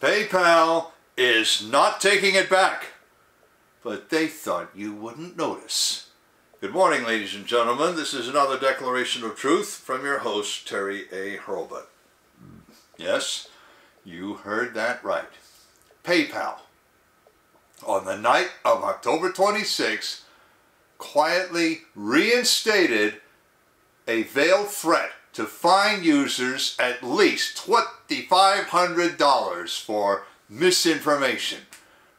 PayPal is not taking it back, but they thought you wouldn't notice. Good morning, ladies and gentlemen. This is another declaration of truth from your host, Terry A. Hurlbut. Yes, you heard that right. PayPal, on the night of October 26, quietly reinstated a veiled threat to fine users at least $2,500 for misinformation,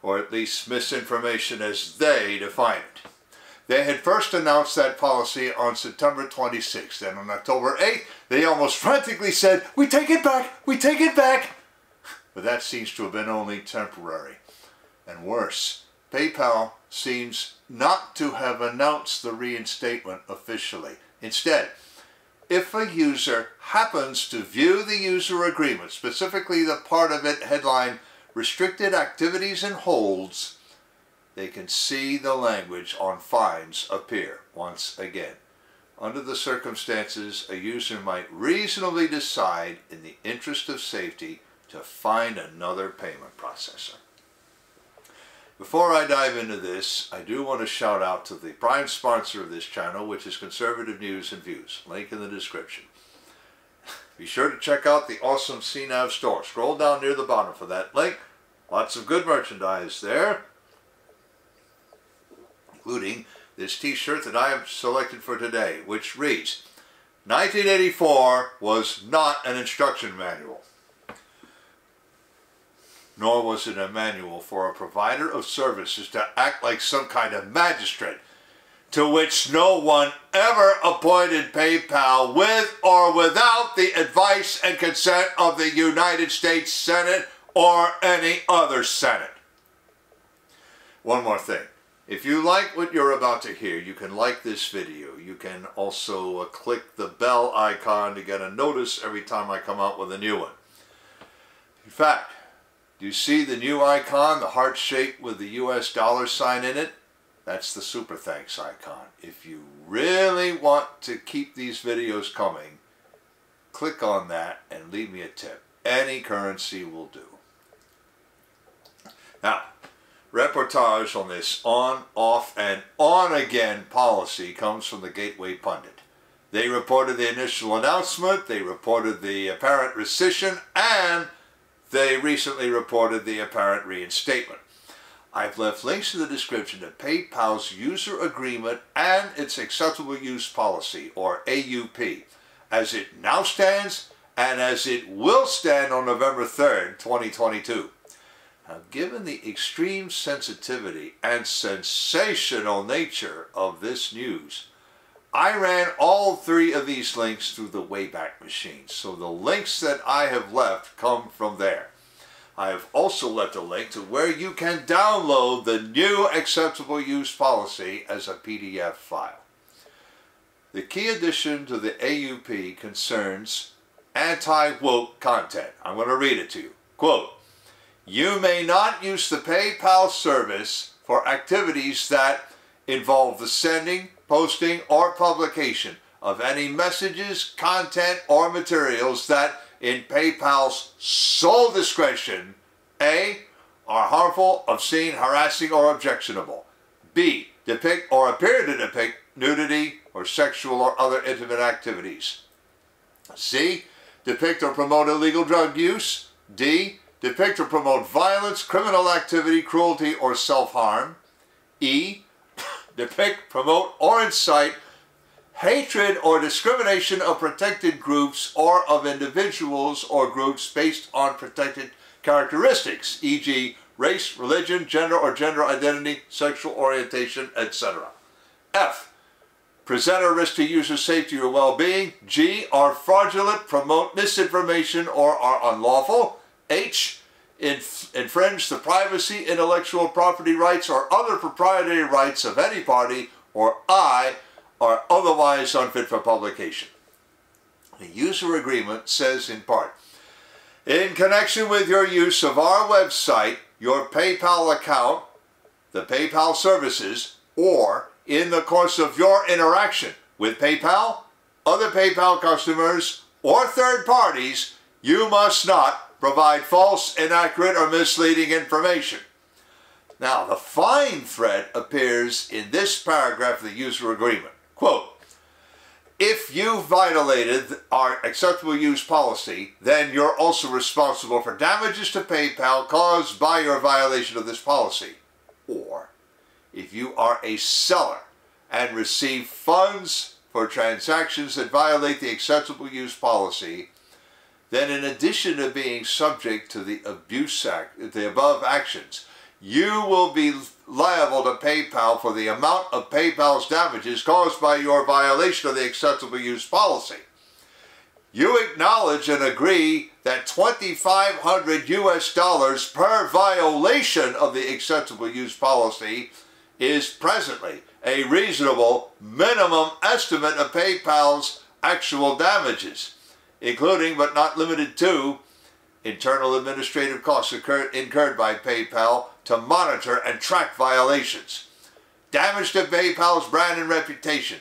or at least misinformation as they define it. They had first announced that policy on September 26th, and on October 8th, they almost frantically said, "We take it back, we take it back." But that seems to have been only temporary. And worse, PayPal seems not to have announced the reinstatement officially. Instead, if a user happens to view the user agreement, specifically the part of it headlined Restricted Activities and Holds, they can see the language on fines appear once again. Under the circumstances, a user might reasonably decide, in the interest of safety, to find another payment processor. Before I dive into this, I do want to shout out to the prime sponsor of this channel, which is Conservative News and Views. Link in the description. Be sure to check out the awesome CNAV Store. Scroll down near the bottom for that link. Lots of good merchandise there, including this t-shirt that I have selected for today, which reads, 1984 was not an instruction manual. Nor was it a manual for a provider of services to act like some kind of magistrate, to which no one ever appointed PayPal with or without the advice and consent of the United States Senate or any other Senate. One more thing. If you like what you're about to hear, you can like this video. You can also click the bell icon to get a notice every time I come out with a new one. In fact, do you see the new icon, the heart shape with the US dollar sign in it? That's the super thanks icon. If you really want to keep these videos coming, click on that and leave me a tip. Any currency will do. Now, reportage on this on, off, and on again policy comes from the Gateway Pundit. They reported the initial announcement, they reported the apparent rescission, and they recently reported the apparent reinstatement. I've left links in the description to PayPal's user agreement and its acceptable use policy, or AUP, as it now stands and as it will stand on November 3rd, 2022. Now, given the extreme sensitivity and sensational nature of this news, I ran all three of these links through the Wayback Machine, so the links that I have left come from there. I have also left a link to where you can download the new acceptable use policy as a PDF file. The key addition to the AUP concerns anti-woke content. I'm going to read it to you. Quote, "You may not use the PayPal service for activities that involve the sending, posting, or publication of any messages, content, or materials that, in PayPal's sole discretion, A, are harmful, obscene, harassing, or objectionable, B, depict or appear to depict nudity or sexual or other intimate activities, C, depict or promote illegal drug use, D, depict or promote violence, criminal activity, cruelty, or self-harm, E, depict, promote, or incite hatred or discrimination of protected groups or of individuals or groups based on protected characteristics, e.g. race, religion, gender or gender identity, sexual orientation, etc. F, present a risk to user safety or well-being. G, are fraudulent, promote misinformation, or are unlawful. H, infringe the privacy, intellectual property rights, or other proprietary rights of any party. Or I, are otherwise unfit for publication. The user agreement says in part, in connection with your use of our website, your PayPal account, the PayPal services, or in the course of your interaction with PayPal, other PayPal customers, or third parties, you must not provide false, inaccurate, or misleading information. Now, the fine threat appears in this paragraph of the user agreement. Quote, if you violated our acceptable use policy, then you're also responsible for damages to PayPal caused by your violation of this policy. Or, if you are a seller and receive funds for transactions that violate the acceptable use policy, then in addition to being subject to the above actions, you will be liable to PayPal for the amount of PayPal's damages caused by your violation of the acceptable use policy. You acknowledge and agree that $2,500 US per violation of the acceptable use policy is presently a reasonable minimum estimate of PayPal's actual damages, including but not limited to internal administrative costs incurred by PayPal to monitor and track violations, damage to PayPal's brand and reputation,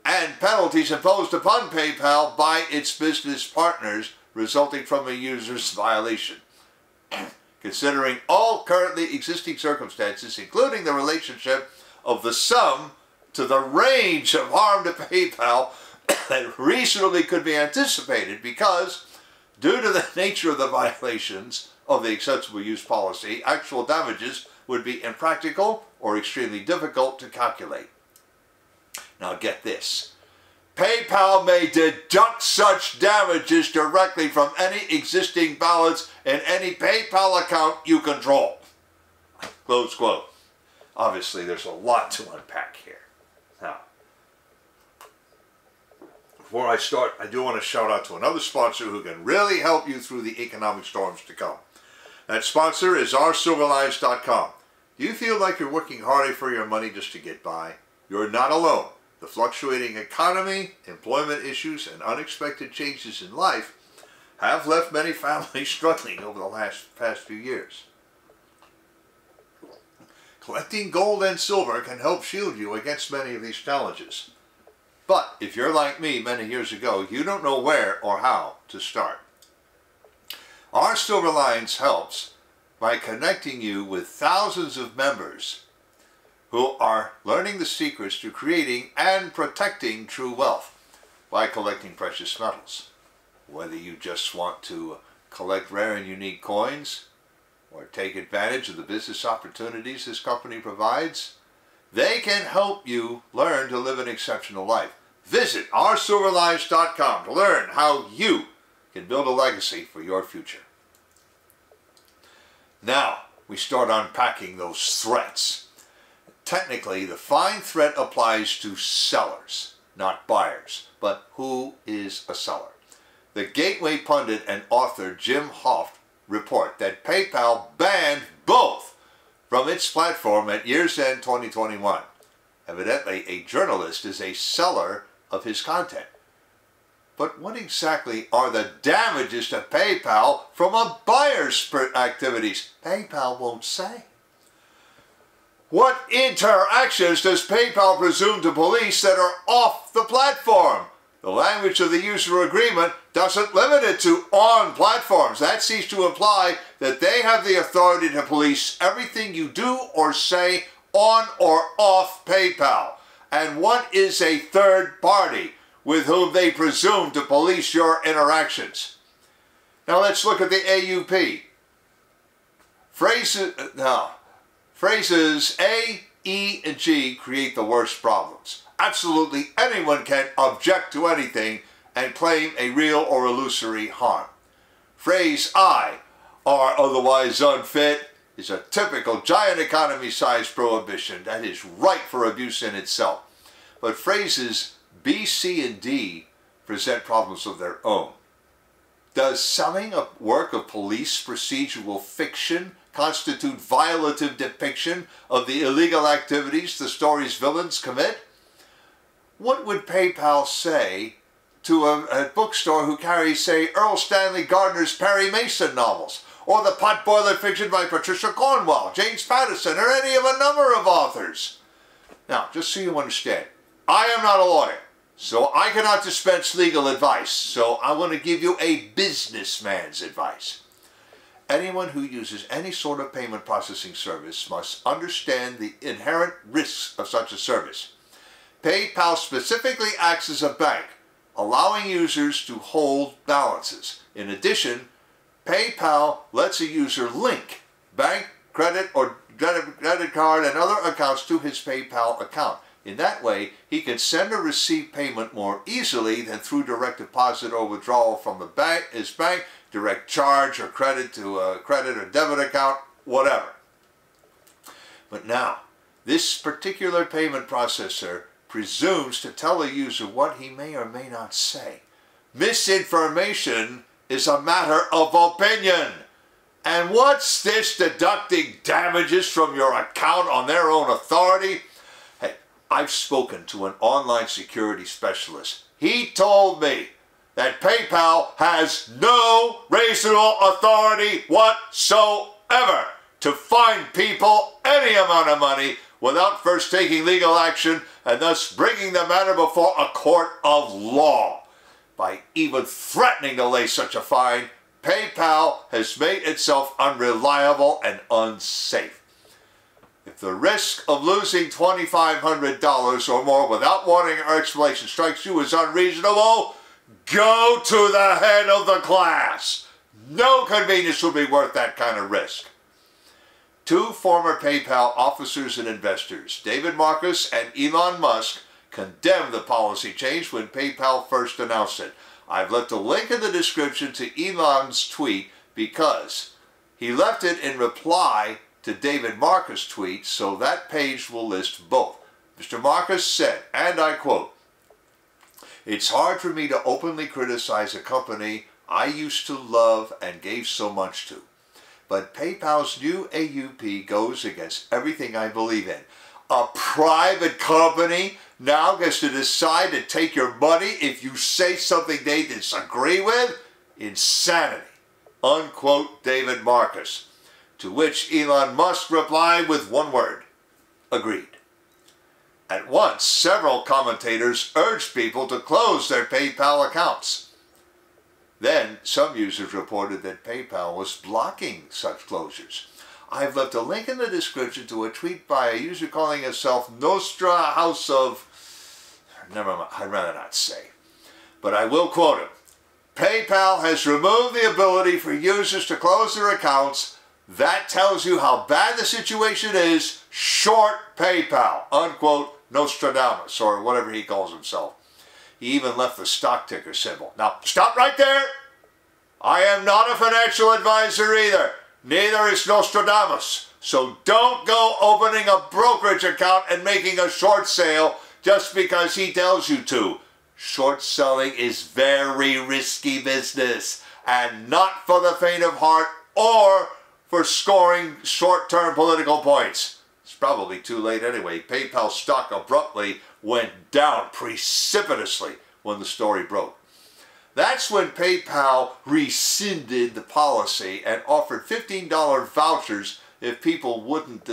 and penalties imposed upon PayPal by its business partners resulting from a user's violation. Considering all currently existing circumstances, including the relationship of the sum to the range of harm to PayPal that reasonably could be anticipated, because due to the nature of the violations of the acceptable use policy, actual damages would be impractical or extremely difficult to calculate. Now get this. PayPal may deduct such damages directly from any existing balance in any PayPal account you control. Close quote. Obviously, there's a lot to unpack here. Now, before I start, I do want to shout out to another sponsor who can really help you through the economic storms to come. That sponsor is oursilverlines.com. Do you feel like you're working harder for your money just to get by? You're not alone. The fluctuating economy, employment issues, and unexpected changes in life have left many families struggling over the past few years. Collecting gold and silver can help shield you against many of these challenges. But if you're like me many years ago, you don't know where or how to start. Our Silver Lines helps by connecting you with thousands of members who are learning the secrets to creating and protecting true wealth by collecting precious metals. Whether you just want to collect rare and unique coins or take advantage of the business opportunities this company provides, they can help you learn to live an exceptional life. Visit oursilverlines.com to learn how you can build a legacy for your future. Now, we start unpacking those threats. Technically, the fine threat applies to sellers, not buyers. But who is a seller? The Gateway pundit and author Jim Hoft report that PayPal banned both from its platform at year's end 2021. Evidently, a journalist is a seller of his content. But what exactly are the damages to PayPal from a buyer's activities? PayPal won't say. What interactions does PayPal presume to police that are off the platform? The language of the user agreement doesn't limit it to on platforms. That seems to imply that they have the authority to police everything you do or say on or off PayPal. And what is a third party with whom they presume to police your interactions? Now let's look at the AUP. Phrases A, E, and G create the worst problems. Absolutely anyone can object to anything and claim a real or illusory harm. Phrase I, are otherwise unfit, is a typical giant economy-sized prohibition that is ripe for abuse in itself. But phrases B, C, and D present problems of their own. Does selling a work of police procedural fiction constitute violative depiction of the illegal activities the story's villains commit? What would PayPal say to a bookstore who carries, say, Earl Stanley Gardner's Perry Mason novels, or the Potboiler fiction by Patricia Cornwell, James Patterson, or any of a number of authors? Now, just so you understand, I am not a lawyer, So I cannot dispense legal advice, so I want to give you a businessman's advice. Anyone who uses any sort of payment processing service must understand the inherent risks of such a service. PayPal specifically acts as a bank, allowing users to hold balances. In addition, PayPal lets a user link bank, credit, or debit card and other accounts to his PayPal account. In that way, he can send or receive payment more easily than through direct deposit or withdrawal from his bank, direct charge or credit to a credit or debit account, whatever. But now, this particular payment processor presumes to tell a user what he may or may not say. Misinformation is a matter of opinion. And what's this deducting damages from your account on their own authority? Hey, I've spoken to an online security specialist. He told me that PayPal has no reasonable authority whatsoever to fine people any amount of money without first taking legal action and thus bringing the matter before a court of law. By even threatening to lay such a fine, PayPal has made itself unreliable and unsafe. If the risk of losing $2,500 or more without warning or explanation strikes you as unreasonable, go to the head of the class. No convenience will be worth that kind of risk. Two former PayPal officers and investors, David Marcus and Elon Musk, condemned the policy change when PayPal first announced it. I've left a link in the description to Elon's tweet because he left it in reply to David Marcus' tweet, so that page will list both. Mr. Marcus said, and I quote, "It's hard for me to openly criticize a company I used to love and gave so much to. But PayPal's new AUP goes against everything I believe in. A private company now gets to decide to take your money if you say something they disagree with? Insanity." Unquote David Marcus. To which Elon Musk replied with one word: agreed. At once, several commentators urged people to close their PayPal accounts. Then, some users reported that PayPal was blocking such closures. I've left a link in the description to a tweet by a user calling himself Nostradamus of... Never mind, I'd rather not say. But I will quote him. "PayPal has removed the ability for users to close their accounts. That tells you how bad the situation is. Short PayPal." Unquote Nostradamus, or whatever he calls himself. He even left the stock ticker symbol. Now, stop right there. I am not a financial advisor either. Neither is Nostradamus. So don't go opening a brokerage account and making a short sale just because he tells you to. Short selling is very risky business and not for the faint of heart or for scoring short-term political points. It's probably too late anyway. PayPal stock abruptly went down precipitously when the story broke. That's when PayPal rescinded the policy and offered $15 vouchers if people would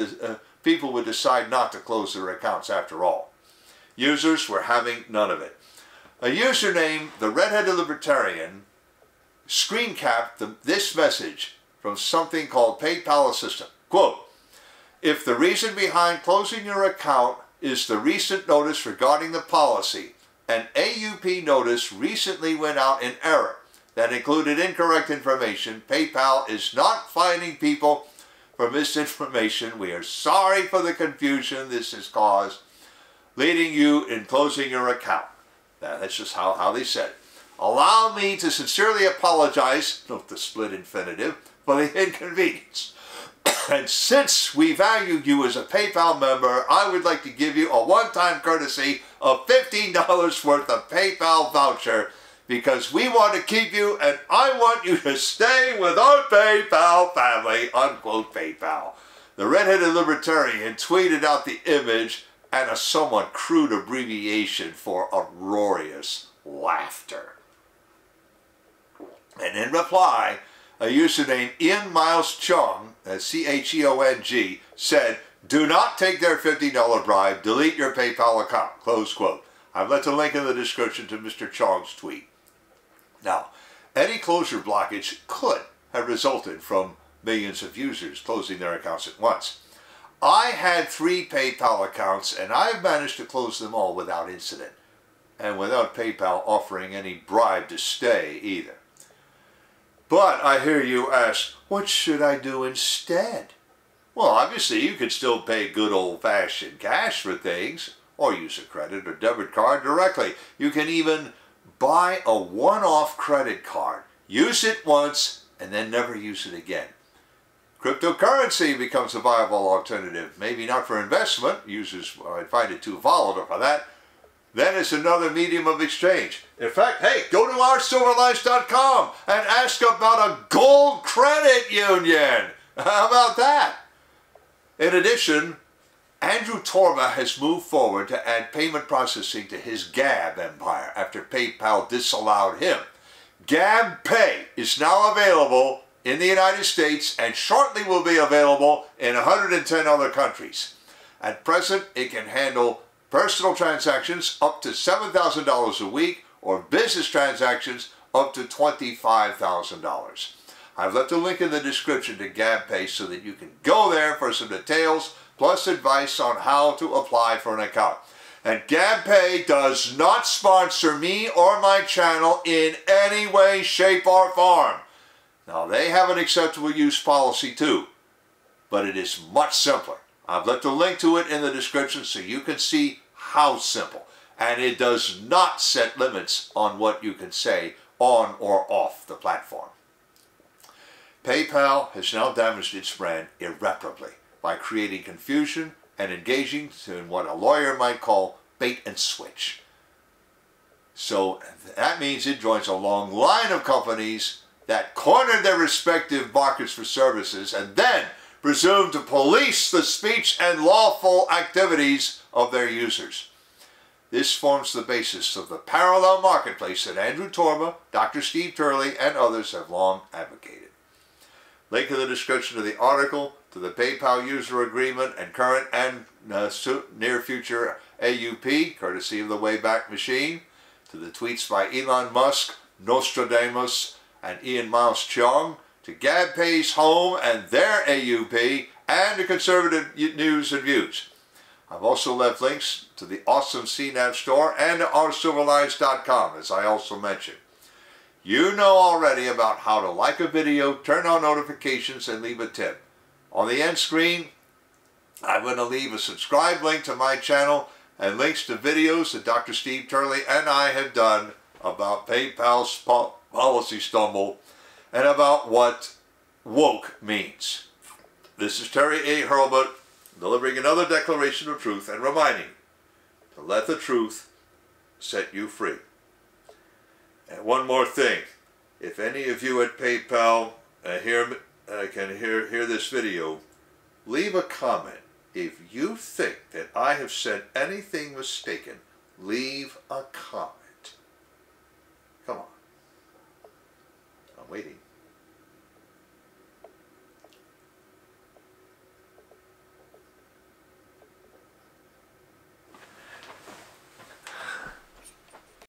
decide not to close their accounts after all. Users were having none of it. A user named the Redheaded Libertarian screen capped this message from something called PayPal Assistant. Quote, "If the reason behind closing your account is the recent notice regarding the policy, an AUP notice recently went out in error that included incorrect information. PayPal is not fining people for misinformation. We are sorry for the confusion this has caused, leading you in closing your account." That's just how they said it. "Allow me to sincerely apologize," note the split infinitive, "for the inconvenience. And since we value you as a PayPal member, I would like to give you a one-time courtesy of $15 worth of PayPal voucher because we want to keep you and I want you to stay with our PayPal family." Unquote PayPal. The Redheaded Libertarian tweeted out the image and a somewhat crude abbreviation for uproarious laughter. And in reply, a user named Ian Miles Chung, C-H-E-O-N-G, said, "Do not take their $50 bribe. Delete your PayPal account." Close quote. I've left a link in the description to Mr. Chong's tweet. Now, any closure blockage could have resulted from millions of users closing their accounts at once. I had 3 PayPal accounts and I've managed to close them all without incident, and without PayPal offering any bribe to stay either. But I hear you ask, what should I do instead? Well, obviously you could still pay good old-fashioned cash for things, or use a credit or debit card directly. You can even buy a one-off credit card, use it once, and then never use it again. Cryptocurrency becomes a viable alternative, maybe not for investment, users might find it too volatile for that. Then it's another medium of exchange. In fact, hey, go to oursilverlives.com and ask about a gold credit union. How about that? In addition, Andrew Torba has moved forward to add payment processing to his Gab empire after PayPal disallowed him. Gab Pay is now available in the United States and shortly will be available in 110 other countries. At present, it can handle personal transactions up to $7,000 a week or business transactions up to $25,000. I've left a link in the description to Gab Pay so that you can go there for some details plus advice on how to apply for an account. And Gab Pay does not sponsor me or my channel in any way, shape, or form. Now, they have an acceptable use policy too, but it is much simpler. I've left a link to it in the description so you can see how simple. And it does not set limits on what you can say on or off the platform. PayPal has now damaged its brand irreparably by creating confusion and engaging in what a lawyer might call bait and switch. So that means it joins a long line of companies that cornered their respective markets for services and then presume to police the speech and lawful activities of their users. This forms the basis of the parallel marketplace that Andrew Torba, Dr. Steve Turley, and others have long advocated. Link in the description to the article, to the PayPal user agreement and current and near future AUP, courtesy of the Wayback Machine, to the tweets by Elon Musk, Nostradamus, and Ian Miles Cheong, to Gab Pay Home and their AUP, and to conservative news and views. I've also left links to the awesome CNAV Store and to oursilverlives.com, as I also mentioned. You know already about how to like a video, turn on notifications, and leave a tip. On the end screen, I'm going to leave a subscribe link to my channel and links to videos that Dr. Steve Turley and I have done about PayPal's policy stumble and about what woke means. This is Terry A. Hurlbut, delivering another declaration of truth and reminding you to let the truth set you free. And one more thing, if any of you at PayPal can hear this video, leave a comment. If you think that I have said anything mistaken, leave a comment. Come on. I'm waiting.